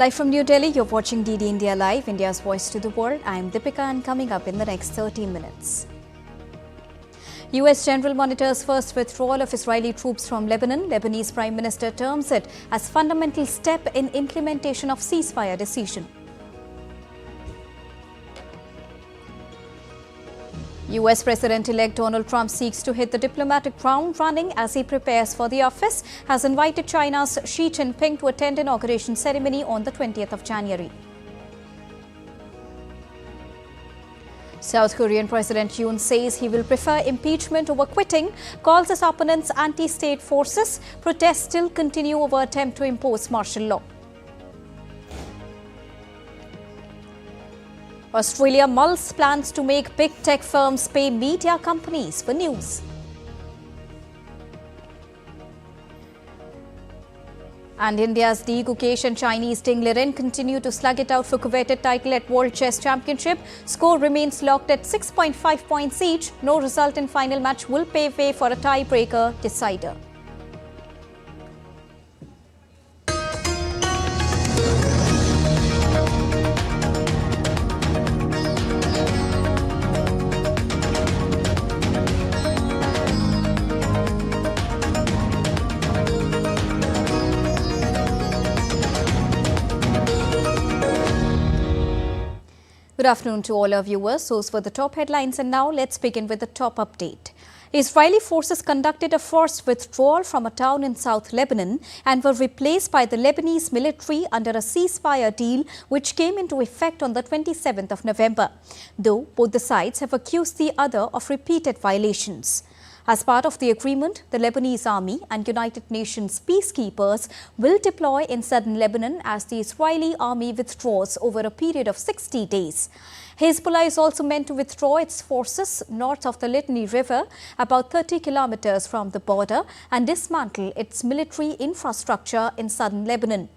Live from New Delhi, you're watching DD India Live, India's voice to the world. I'm Deepika, and coming up in the next 30 minutes. US General monitors first withdrawal of Israeli troops from Lebanon. Lebanese Prime Minister terms it as fundamental step in implementation of ceasefire decision. US President-elect Donald Trump seeks to hit the diplomatic ground running as he prepares for the office, has invited China's Xi Jinping to attend inauguration ceremony on the 20th of January. South Korean President Yoon says he will prefer impeachment over quitting, calls his opponents anti-state forces. Protests still continue over attempt to impose martial law. Australia mulls plans to make big tech firms pay media companies for news. And India's Di Gukesh and Chinese Ding Liren continue to slug it out for coveted title at World Chess Championship. Score remains locked at 6.5 points each. No result in final match will pave way for a tiebreaker decider. Good afternoon to all our viewers. Those were the top headlines, and now let's begin with the top update. Israeli forces conducted a forced withdrawal from a town in South Lebanon and were replaced by the Lebanese military under a ceasefire deal which came into effect on the 27th of November, though both the sides have accused the other of repeated violations. As part of the agreement, the Lebanese army and United Nations peacekeepers will deploy in southern Lebanon as the Israeli army withdraws over a period of 60 days. Hezbollah is also meant to withdraw its forces north of the Litani River, about 30 kilometers from the border, and dismantle its military infrastructure in southern Lebanon.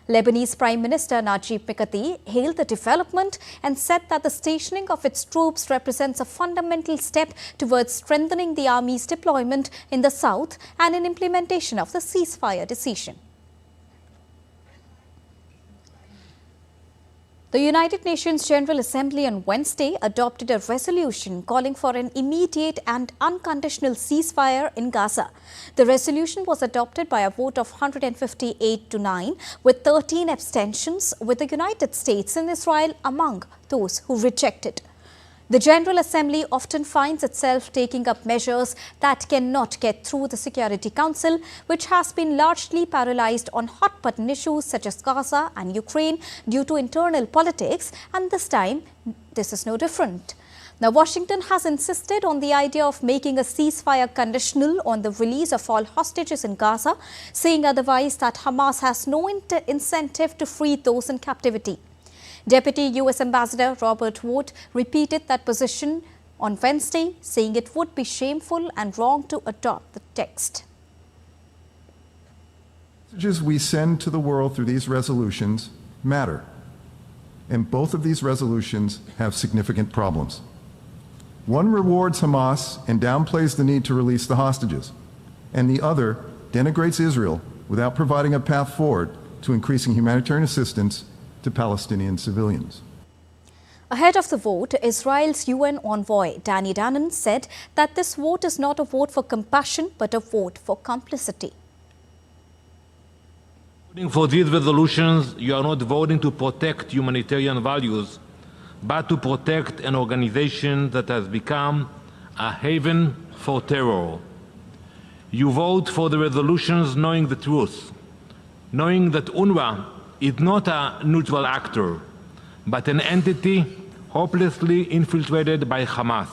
Lebanese Prime Minister Najib Mikati hailed the development and said that the stationing of its troops represents a fundamental step towards strengthening the army's deployment in the south and in implementation of the ceasefire decision. The United Nations General Assembly on Wednesday adopted a resolution calling for an immediate and unconditional ceasefire in Gaza. The resolution was adopted by a vote of 158 to 9, with 13 abstentions, with the United States and Israel among those who rejected. The General Assembly often finds itself taking up measures that cannot get through the Security Council, which has been largely paralyzed on hot-button issues such as Gaza and Ukraine due to internal politics, and this time this is no different. Now, Washington has insisted on the idea of making a ceasefire conditional on the release of all hostages in Gaza, saying otherwise that Hamas has no incentive to free those in captivity. Deputy U.S. Ambassador Robert Wood repeated that position on Wednesday, saying it would be shameful and wrong to adopt the text. The messages we send to the world through these resolutions matter, and both of these resolutions have significant problems. One rewards Hamas and downplays the need to release the hostages, and the other denigrates Israel without providing a path forward to increasing humanitarian assistance to Palestinian civilians. Ahead of the vote, Israel's UN envoy Danny Danon said that this vote is not a vote for compassion but a vote for complicity. Voting for these resolutions, you are not voting to protect humanitarian values, but to protect an organization that has become a haven for terror. You vote for the resolutions knowing the truth, knowing that UNRWA is not a neutral actor, but an entity hopelessly infiltrated by Hamas.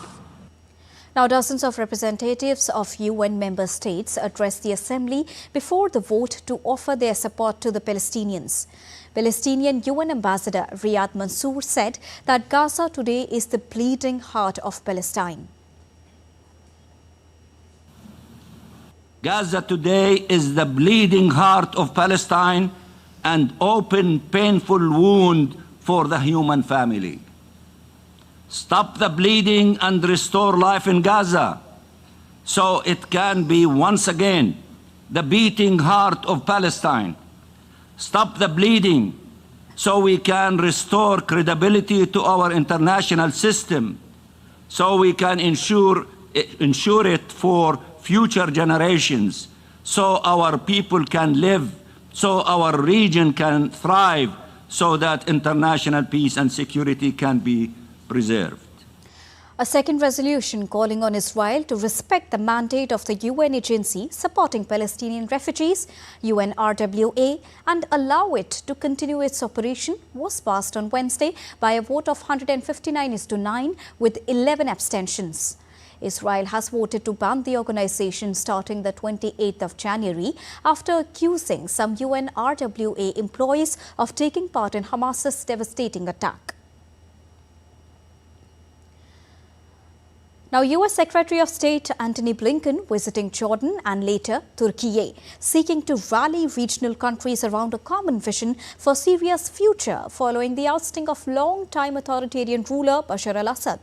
Now, dozens of representatives of UN member states addressed the assembly before the vote to offer their support to the Palestinians. Palestinian UN Ambassador Riyad Mansour said that Gaza today is the bleeding heart of Palestine. Gaza today is the bleeding heart of Palestine and open, painful wound for the human family. Stop the bleeding and restore life in Gaza so it can be once again the beating heart of Palestine. Stop the bleeding so we can restore credibility to our international system, so we can ensure it for future generations, so our people can live, so our region can thrive, so that international peace and security can be preserved. A second resolution calling on Israel to respect the mandate of the UN agency supporting Palestinian refugees, UNRWA, and allow it to continue its operation was passed on Wednesday by a vote of 159:9 with 11 abstentions. Israel has voted to ban the organization starting the 28th of January after accusing some UNRWA employees of taking part in Hamas's devastating attack. Now, U.S. Secretary of State Antony Blinken visiting Jordan and later Turkey, seeking to rally regional countries around a common vision for Syria's future following the ousting of long-time authoritarian ruler Bashar al-Assad.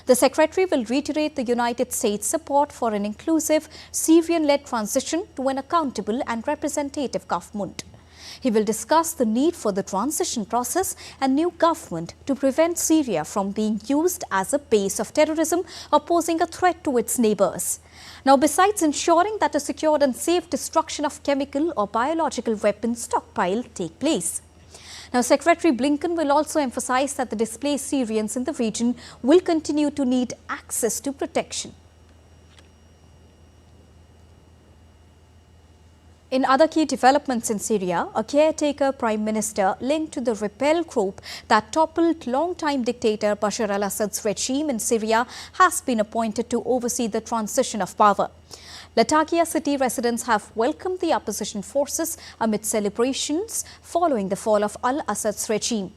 The Secretary will reiterate the United States' support for an inclusive, Syrian-led transition to an accountable and representative government. He will discuss the need for the transition process and new government to prevent Syria from being used as a base of terrorism or posing a threat to its neighbors. Now, besides ensuring that a secured and safe destruction of chemical or biological weapons stockpile take place. Now, Secretary Blinken will also emphasize that the displaced Syrians in the region will continue to need access to protection. In other key developments in Syria, a caretaker prime minister linked to the rebel group that toppled long-time dictator Bashar al-Assad's regime in Syria has been appointed to oversee the transition of power. Latakia city residents have welcomed the opposition forces amid celebrations following the fall of al-Assad's regime.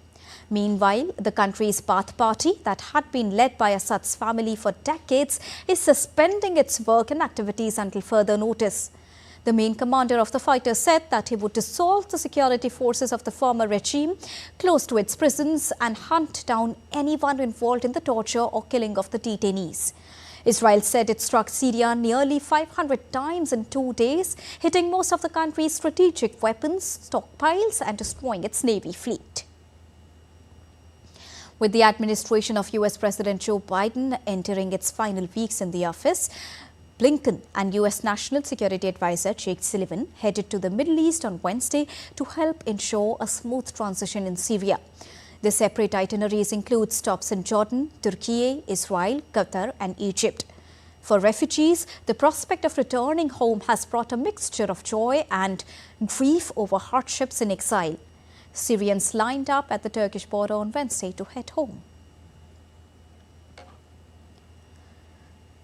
Meanwhile, the country's Baath party that had been led by Assad's family for decades is suspending its work and activities until further notice. The main commander of the fighters said that he would dissolve the security forces of the former regime, close to its prisons, and hunt down anyone involved in the torture or killing of the detainees. Israel said it struck Syria nearly 500 times in 2 days, hitting most of the country's strategic weapons stockpiles and destroying its Navy fleet. With the administration of US President Joe Biden entering its final weeks in the office, Blinken and U.S. National Security Advisor Jake Sullivan headed to the Middle East on Wednesday to help ensure a smooth transition in Syria. The separate itineraries include stops in Jordan, Turkey, Israel, Qatar and Egypt. For refugees, the prospect of returning home has brought a mixture of joy and grief over hardships in exile. Syrians lined up at the Turkish border on Wednesday to head home.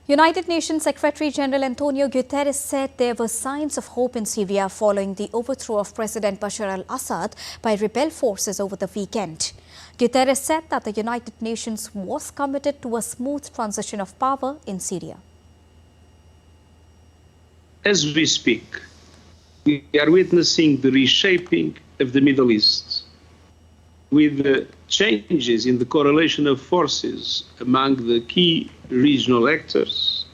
United Nations Secretary-General Antonio Guterres said there were signs of hope in Syria following the overthrow of President Bashar al-Assad by rebel forces over the weekend. Guterres said that the United Nations was committed to a smooth transition of power in Syria. As we speak, we are witnessing the reshaping of the Middle East, with the changes in the correlation of forces among the key regional actors,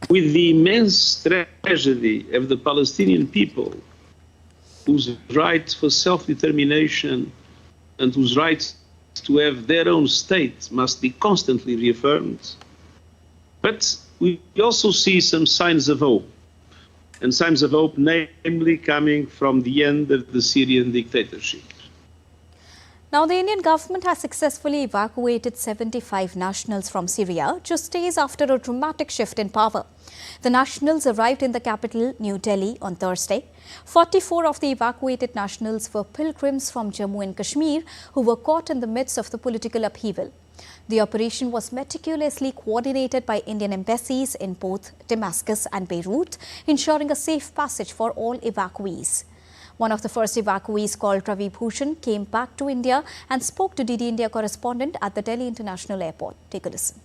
with the immense tragedy of the Palestinian people, whose right for self-determination and whose right to have their own state must be constantly reaffirmed. But we also see some signs of hope, and signs of hope namely coming from the end of the Syrian dictatorship. Now, the Indian government has successfully evacuated 75 nationals from Syria just days after a dramatic shift in power. The nationals arrived in the capital, New Delhi, on Thursday. 44 of the evacuated nationals were pilgrims from Jammu and Kashmir who were caught in the midst of the political upheaval. The operation was meticulously coordinated by Indian embassies in both Damascus and Beirut, ensuring a safe passage for all evacuees. One of the first evacuees, called Ravi Bhushan, came back to India and spoke to DD India correspondent at the Delhi International Airport. Take a listen.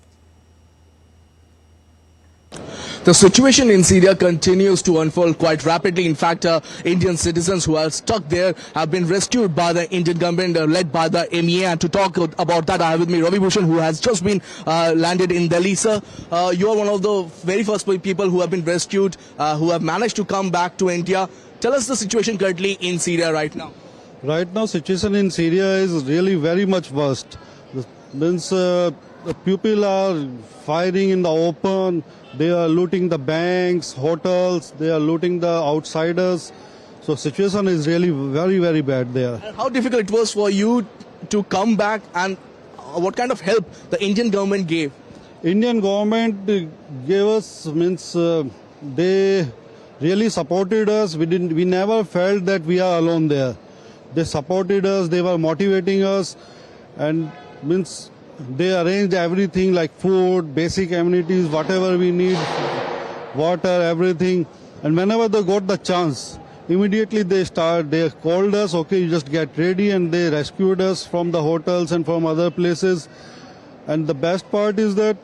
The situation in Syria continues to unfold quite rapidly. In fact, Indian citizens who are stuck there have been rescued by the Indian government, led by the MEA. And to talk about that, I have with me Ravi Bhushan, who has just been landed in Delhi. Sir, you are one of the very first people who have been rescued, who have managed to come back to India. Tell us the situation currently in Syria right now. Right now, situation in Syria is really very much worst. The people are firing in the open. They are looting the banks, hotels. They are looting the outsiders. So situation is really very, very bad there. And how difficult it was for you to come back, and what kind of help the Indian government gave? Indian government gave us, they really supported us. We never felt that we are alone there. They supported us, they were motivating us, and they arranged everything like food, basic amenities, whatever we need, water, everything. And whenever they got the chance, immediately they called us, okay, you just get ready, and they rescued us from the hotels and from other places. And the best part is that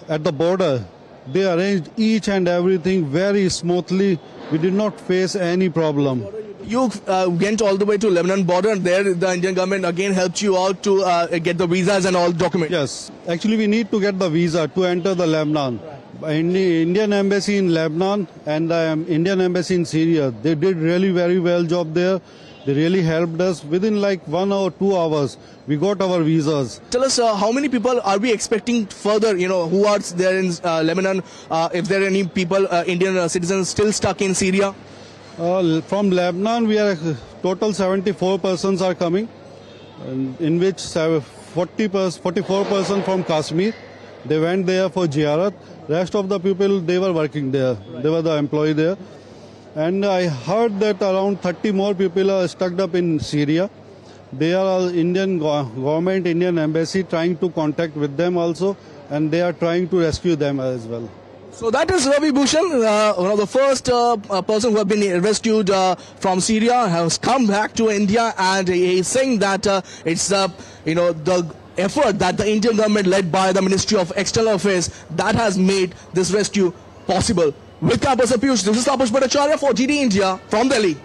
at the border, they arranged each and everything very smoothly. We did not face any problem. You went all the way to Lebanon border, and there the Indian government again helped you out to get the visas and all documents. Yes, actually we need to get the visa to enter the Lebanon. In the Indian embassy in Lebanon and the Indian embassy in Syria, they did really very well job there. They really helped us. Within like 1 or 2 hours, we got our visas. Tell us how many people are we expecting further, who are there in Lebanon? If there are any people, Indian citizens still stuck in Syria? From Lebanon, we are total 74 persons are coming, in which 44% from Kashmir. They went there for Ziyarat. Rest of the people, they were working there. They were the employee there. And I heard that around 30 more people are stuck up in Syria. They are Indian government, Indian embassy trying to contact with them also, and they are trying to rescue them as well. So that is Ravi Bhushan, one of the first person who have been rescued from Syria, has come back to India, and he is saying that it's the effort that the Indian government led by the Ministry of External Affairs that has made this rescue possible. With Campus Piyush, this is Tapush Bhattacharya for GD India from Delhi.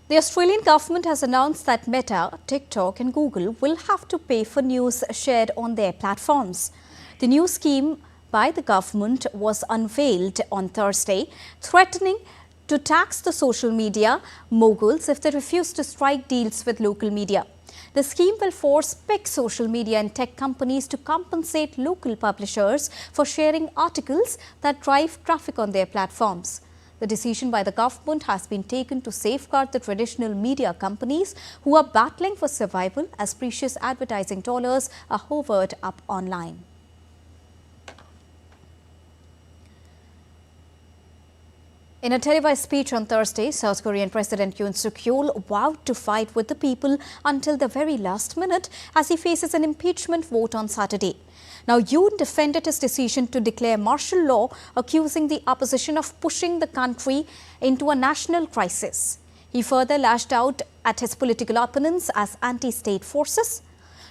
The Australian government has announced that Meta, TikTok and Google will have to pay for news shared on their platforms. The new scheme by the government was unveiled on Thursday, threatening to tax the social media moguls if they refuse to strike deals with local media. The scheme will force big social media and tech companies to compensate local publishers for sharing articles that drive traffic on their platforms. The decision by the government has been taken to safeguard the traditional media companies who are battling for survival as precious advertising dollars are hovered up online. In a televised speech on Thursday, South Korean President Yoon vowed to fight with the people until the very last minute as he faces an impeachment vote on Saturday. Now, Yoon defended his decision to declare martial law, accusing the opposition of pushing the country into a national crisis. He further lashed out at his political opponents as anti-state forces.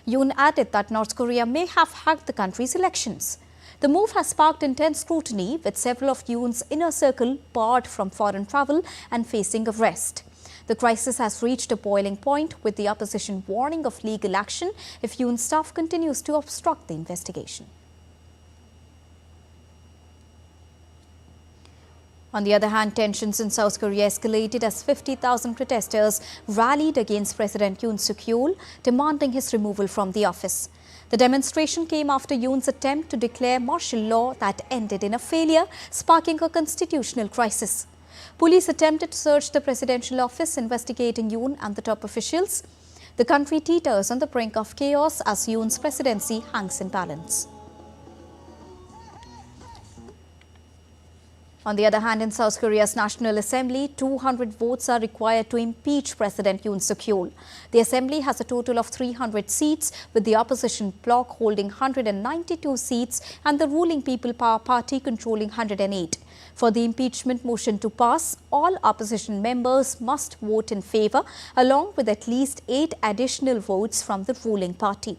Yoon added that North Korea may have hacked the country's elections. The move has sparked intense scrutiny, with several of Yoon's inner circle barred from foreign travel and facing arrest. The crisis has reached a boiling point, with the opposition warning of legal action if Yoon's staff continues to obstruct the investigation. On the other hand, tensions in South Korea escalated as 50,000 protesters rallied against President Yoon Suk-yeol, demanding his removal from the office. The demonstration came after Yoon's attempt to declare martial law that ended in a failure, sparking a constitutional crisis. Police attempted to search the presidential office, investigating Yoon and the top officials. The country teeters on the brink of chaos as Yoon's presidency hangs in balance. On the other hand, in South Korea's National Assembly, 200 votes are required to impeach President Yoon Suk-yeol. The assembly has a total of 300 seats, with the opposition bloc holding 192 seats and the ruling People Power Party controlling 108. For the impeachment motion to pass, all opposition members must vote in favour, along with at least 8 additional votes from the ruling party.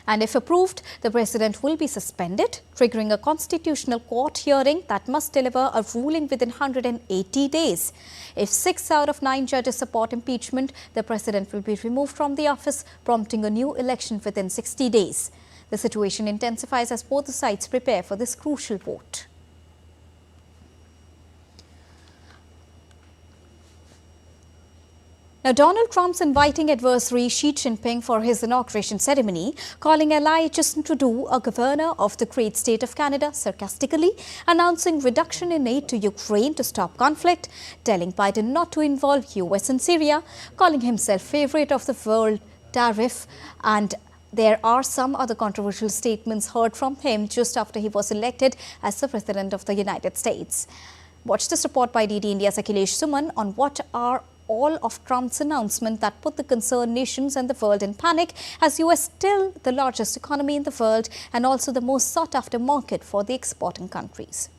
And if approved, the president will be suspended, triggering a constitutional court hearing that must deliver a ruling within 180 days. If 6 out of 9 judges support impeachment, the president will be removed from the office, prompting a new election within 60 days. The situation intensifies as both sides prepare for this crucial vote. Now, Donald Trump's inviting adversary Xi Jinping for his inauguration ceremony, calling ally Justin Trudeau a governor of the great state of Canada, sarcastically announcing reduction in aid to Ukraine to stop conflict, telling Biden not to involve US in Syria, calling himself favorite of the world tariff, and there are some other controversial statements heard from him just after he was elected as the President of the United States. Watch this report by DD India's Akhilesh Suman on what are all of Trump's announcement that put the concerned nations and the world in panic, as US still the largest economy in the world and also the most sought-after market for the exporting countries.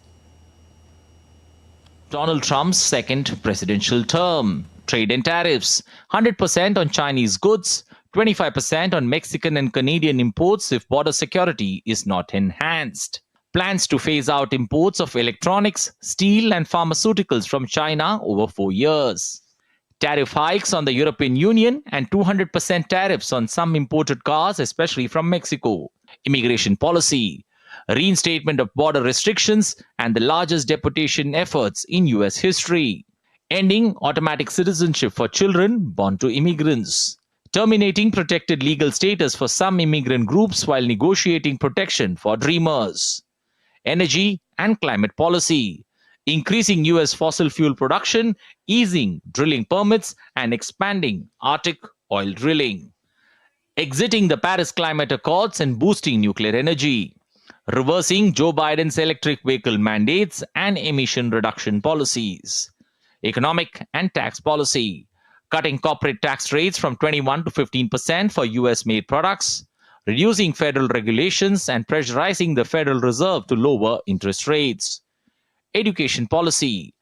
Donald Trump's second presidential term. Trade and tariffs. 100% on Chinese goods. 25% on Mexican and Canadian imports if border security is not enhanced. Plans to phase out imports of electronics, steel and pharmaceuticals from China over 4 years. Tariff hikes on the European Union and 200% tariffs on some imported cars, especially from Mexico. Immigration policy. Reinstatement of border restrictions and the largest deportation efforts in US history. Ending automatic citizenship for children born to immigrants. Terminating protected legal status for some immigrant groups while negotiating protection for dreamers. Energy and climate policy. Increasing US fossil fuel production, easing drilling permits, and expanding Arctic oil drilling. Exiting the Paris Climate Accords and boosting nuclear energy. Reversing Joe Biden's electric vehicle mandates and emission reduction policies. Economic and tax policy. Cutting corporate tax rates from 21 to 15% for US-made products. Reducing federal regulations and pressurizing the Federal Reserve to lower interest rates. Education policy,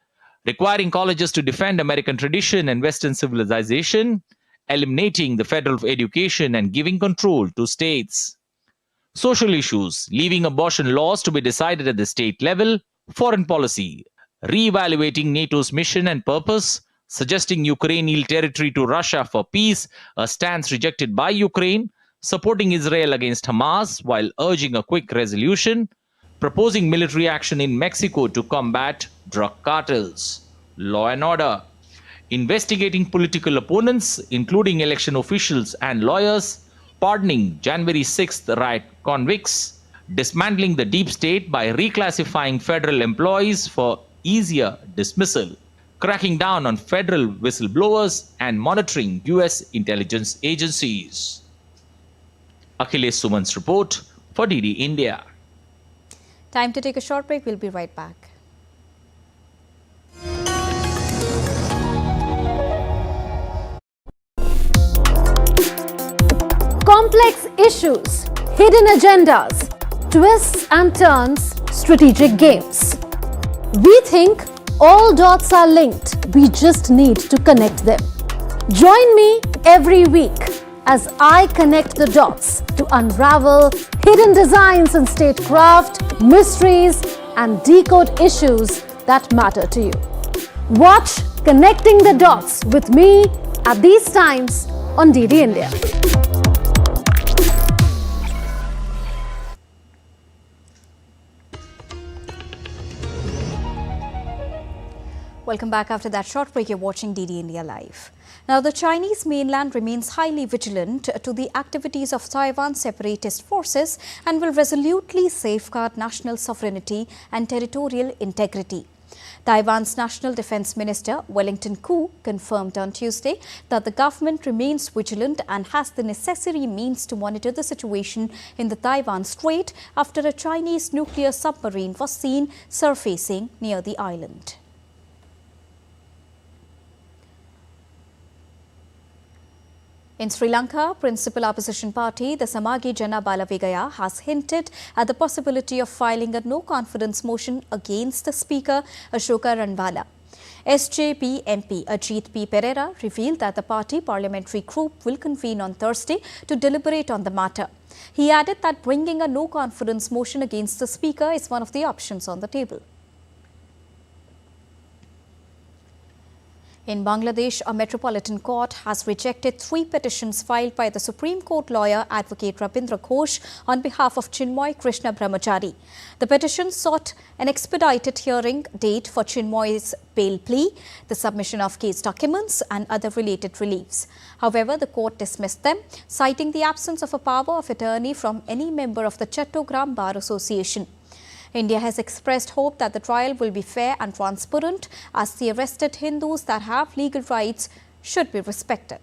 requiring colleges to defend American tradition and Western civilization, eliminating the federal education and giving control to states. Social issues, leaving abortion laws to be decided at the state level. Foreign policy, re-evaluating NATO's mission and purpose, suggesting Ukrainian territory to Russia for peace, a stance rejected by Ukraine, supporting Israel against Hamas while urging a quick resolution, proposing military action in Mexico to combat drug cartels. Law and order. Investigating political opponents, including election officials and lawyers. Pardoning January 6th riot convicts. Dismantling the deep state by reclassifying federal employees for easier dismissal. Cracking down on federal whistleblowers and monitoring US intelligence agencies. Akhilesh Suman's report for DD India. Time to take a short break. We'll be right back. Complex issues, hidden agendas, twists and turns, strategic games. We think all dots are linked. We just need to connect them. Join me every week as I connect the dots to unravel hidden designs in statecraft, mysteries, and decode issues that matter to you. Watch Connecting the Dots with me at these times on DD India. Welcome back. After that short break, you're watching DD India Live. Now, the Chinese mainland remains highly vigilant to the activities of Taiwan's separatist forces and will resolutely safeguard national sovereignty and territorial integrity. Taiwan's National Defense Minister Wellington Koo confirmed on Tuesday that the government remains vigilant and has the necessary means to monitor the situation in the Taiwan Strait after a Chinese nuclear submarine was seen surfacing near the island. In Sri Lanka, principal opposition party, the Samagi Jana Balavigaya, has hinted at the possibility of filing a no-confidence motion against the Speaker, Ashoka Ranwala. SJP MP Ajit P. Pereira revealed that the party parliamentary group will convene on Thursday to deliberate on the matter. He added that bringing a no-confidence motion against the Speaker is one of the options on the table. In Bangladesh, a metropolitan court has rejected 3 petitions filed by the Supreme Court lawyer Advocate Rabindra Ghosh on behalf of Chinmoy Krishna Brahmachari. The petitions sought an expedited hearing date for Chinmoy's bail plea, the submission of case documents and other related reliefs. However, the court dismissed them, citing the absence of a power of attorney from any member of the Chattogram Bar Association. India has expressed hope that the trial will be fair and transparent, as the arrested Hindus that have legal rights should be respected.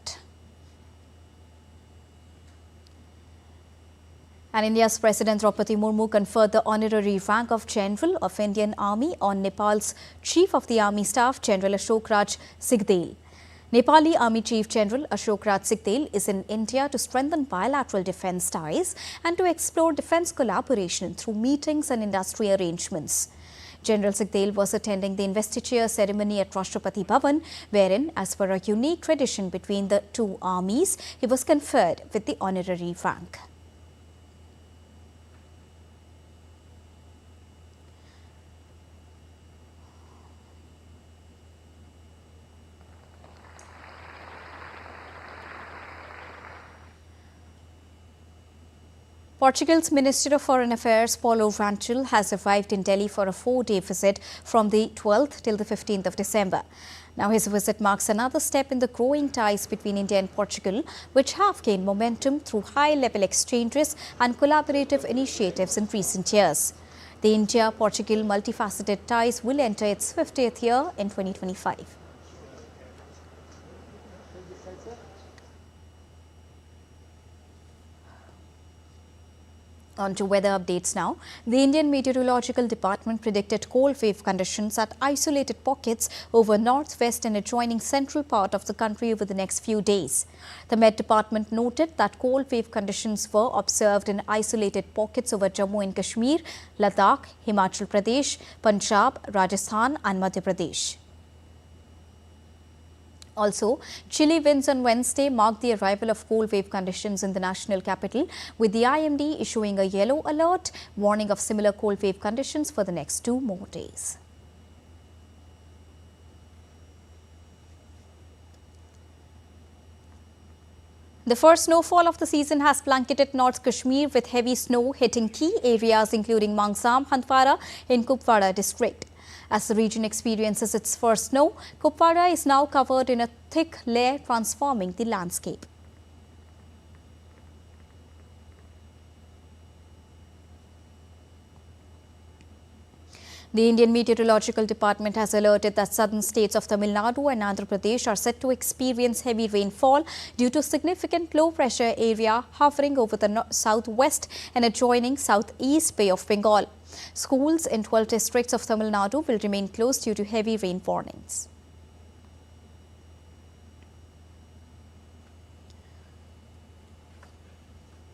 And India's President Draupadi Murmu conferred the honorary rank of General of Indian Army on Nepal's Chief of the Army Staff, General Ashok Raj Sigdel. Nepali Army Chief General Ashok Raj Sigdel is in India to strengthen bilateral defence ties and to explore defence collaboration through meetings and industry arrangements. General Sigdel was attending the investiture ceremony at Rashtrapati Bhavan, wherein, as per a unique tradition between the two armies, he was conferred with the honorary rank. Portugal's Minister of Foreign Affairs, Paulo Rangel, has arrived in Delhi for a 4-day visit from the 12th till the 15th of December. Now, his visit marks another step in the growing ties between India and Portugal, which have gained momentum through high-level exchanges and collaborative initiatives in recent years. The India-Portugal multifaceted ties will enter its 50th year in 2025. On to weather updates now. The Indian Meteorological Department predicted cold wave conditions at isolated pockets over northwest and adjoining central part of the country over the next few days. The Met Department noted that cold wave conditions were observed in isolated pockets over Jammu and Kashmir, Ladakh, Himachal Pradesh, Punjab, Rajasthan and Madhya Pradesh. Also, chilly winds on Wednesday marked the arrival of cold wave conditions in the national capital, with the IMD issuing a yellow alert, warning of similar cold wave conditions for the next 2 more days. The first snowfall of the season has blanketed North Kashmir, with heavy snow hitting key areas including Mangsam, Handwara in Kupwara district. As the region experiences its first snow, Kupwara is now covered in a thick layer, transforming the landscape. The Indian Meteorological Department has alerted that southern states of Tamil Nadu and Andhra Pradesh are set to experience heavy rainfall due to significant low-pressure area hovering over the southwest and adjoining southeast Bay of Bengal. Schools in 12 districts of Tamil Nadu will remain closed due to heavy rain warnings.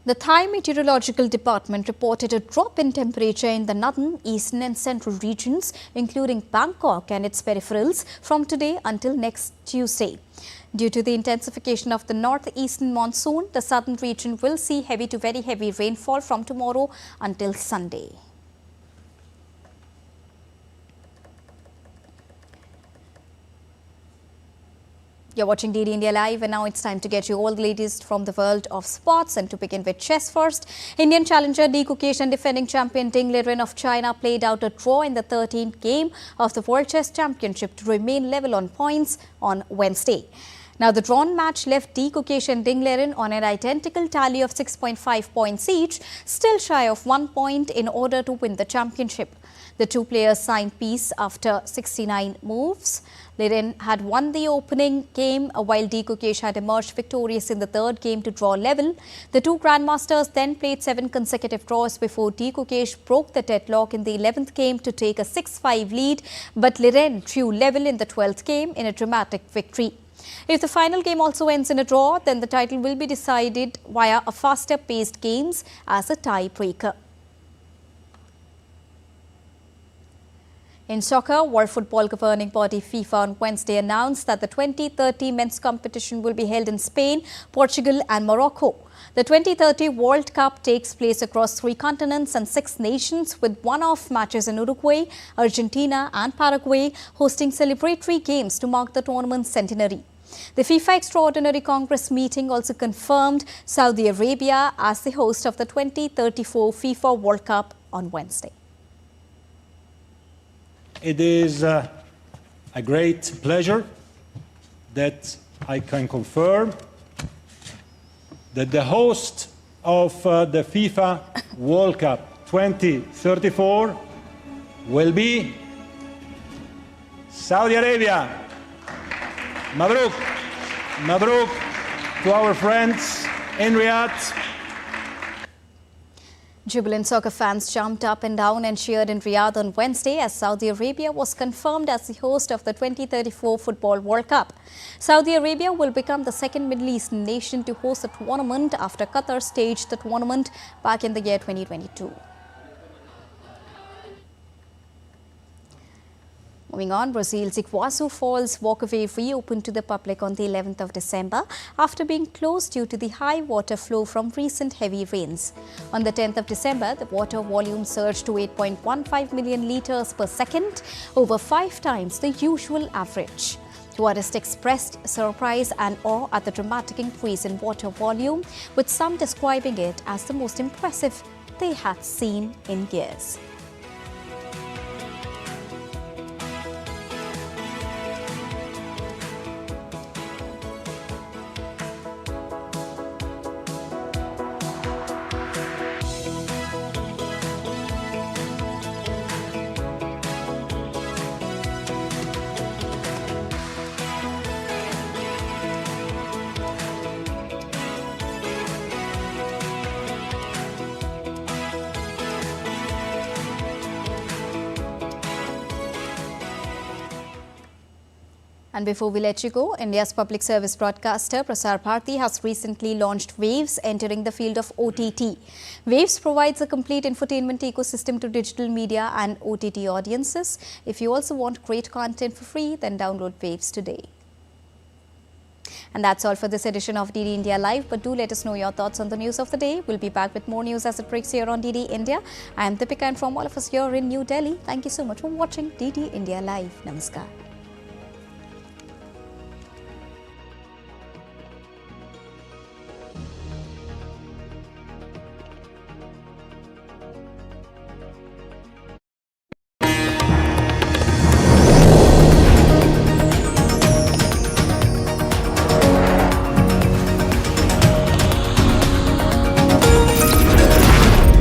The Thai Meteorological Department reported a drop in temperature in the northern, eastern and central regions, including Bangkok and its peripherals, from today until next Tuesday. Due to the intensification of the northeastern monsoon, the southern region will see heavy to very heavy rainfall from tomorrow until Sunday. You're watching DD India Live, and now it's time to get you all the latest from the world of sports. And to begin with chess first, Indian challenger Di Gukesh and defending champion Ding Liren of China played out a draw in the 13th game of the World Chess Championship to remain level on points on Wednesday. Now, the drawn match left Di Gukesh and Ding Liren on an identical tally of 6.5 points each, still shy of 1 point in order to win the championship. The two players signed peace after 69 moves. Liren had won the opening game, while Di Gukesh had emerged victorious in the third game to draw level. The two grandmasters then played 7 consecutive draws before Di Gukesh broke the deadlock in the 11th game to take a 6-5 lead, but Liren drew level in the 12th game in a dramatic victory. If the final game also ends in a draw, then the title will be decided via a faster-paced games as a tie-breaker. In soccer, World Football governing body FIFA on Wednesday announced that the 2030 men's competition will be held in Spain, Portugal and Morocco. The 2030 World Cup takes place across 3 continents and 6 nations, with one-off matches in Uruguay, Argentina and Paraguay hosting celebratory games to mark the tournament's centenary. The FIFA Extraordinary Congress meeting also confirmed Saudi Arabia as the host of the 2034 FIFA World Cup on Wednesday. It is a great pleasure that I can confirm that the host of the FIFA World Cup 2034 will be Saudi Arabia. Mabruk, Mabruk to our friends in Riyadh. Jubilant soccer fans jumped up and down and cheered in Riyadh on Wednesday as Saudi Arabia was confirmed as the host of the 2034 Football World Cup. Saudi Arabia will become the second Middle Eastern nation to host the tournament after Qatar staged the tournament back in the year 2022. Moving on, Brazil's Iguazu Falls walkway reopened to the public on the 11th of December after being closed due to the high water flow from recent heavy rains. On the 10th of December, the water volume surged to 8.15 million litres per second, over 5 times the usual average. Tourists expressed surprise and awe at the dramatic increase in water volume, with some describing it as the most impressive they had seen in years. And before we let you go, India's public service broadcaster Prasar Bharati has recently launched Waves, entering the field of OTT. Waves provides a complete infotainment ecosystem to digital media and OTT audiences. If you also want great content for free, then download Waves today. And that's all for this edition of DD India Live. But do let us know your thoughts on the news of the day. We'll be back with more news as it breaks here on DD India. I am Deepika, and from all of us here in New Delhi, thank you so much for watching DD India Live. Namaskar.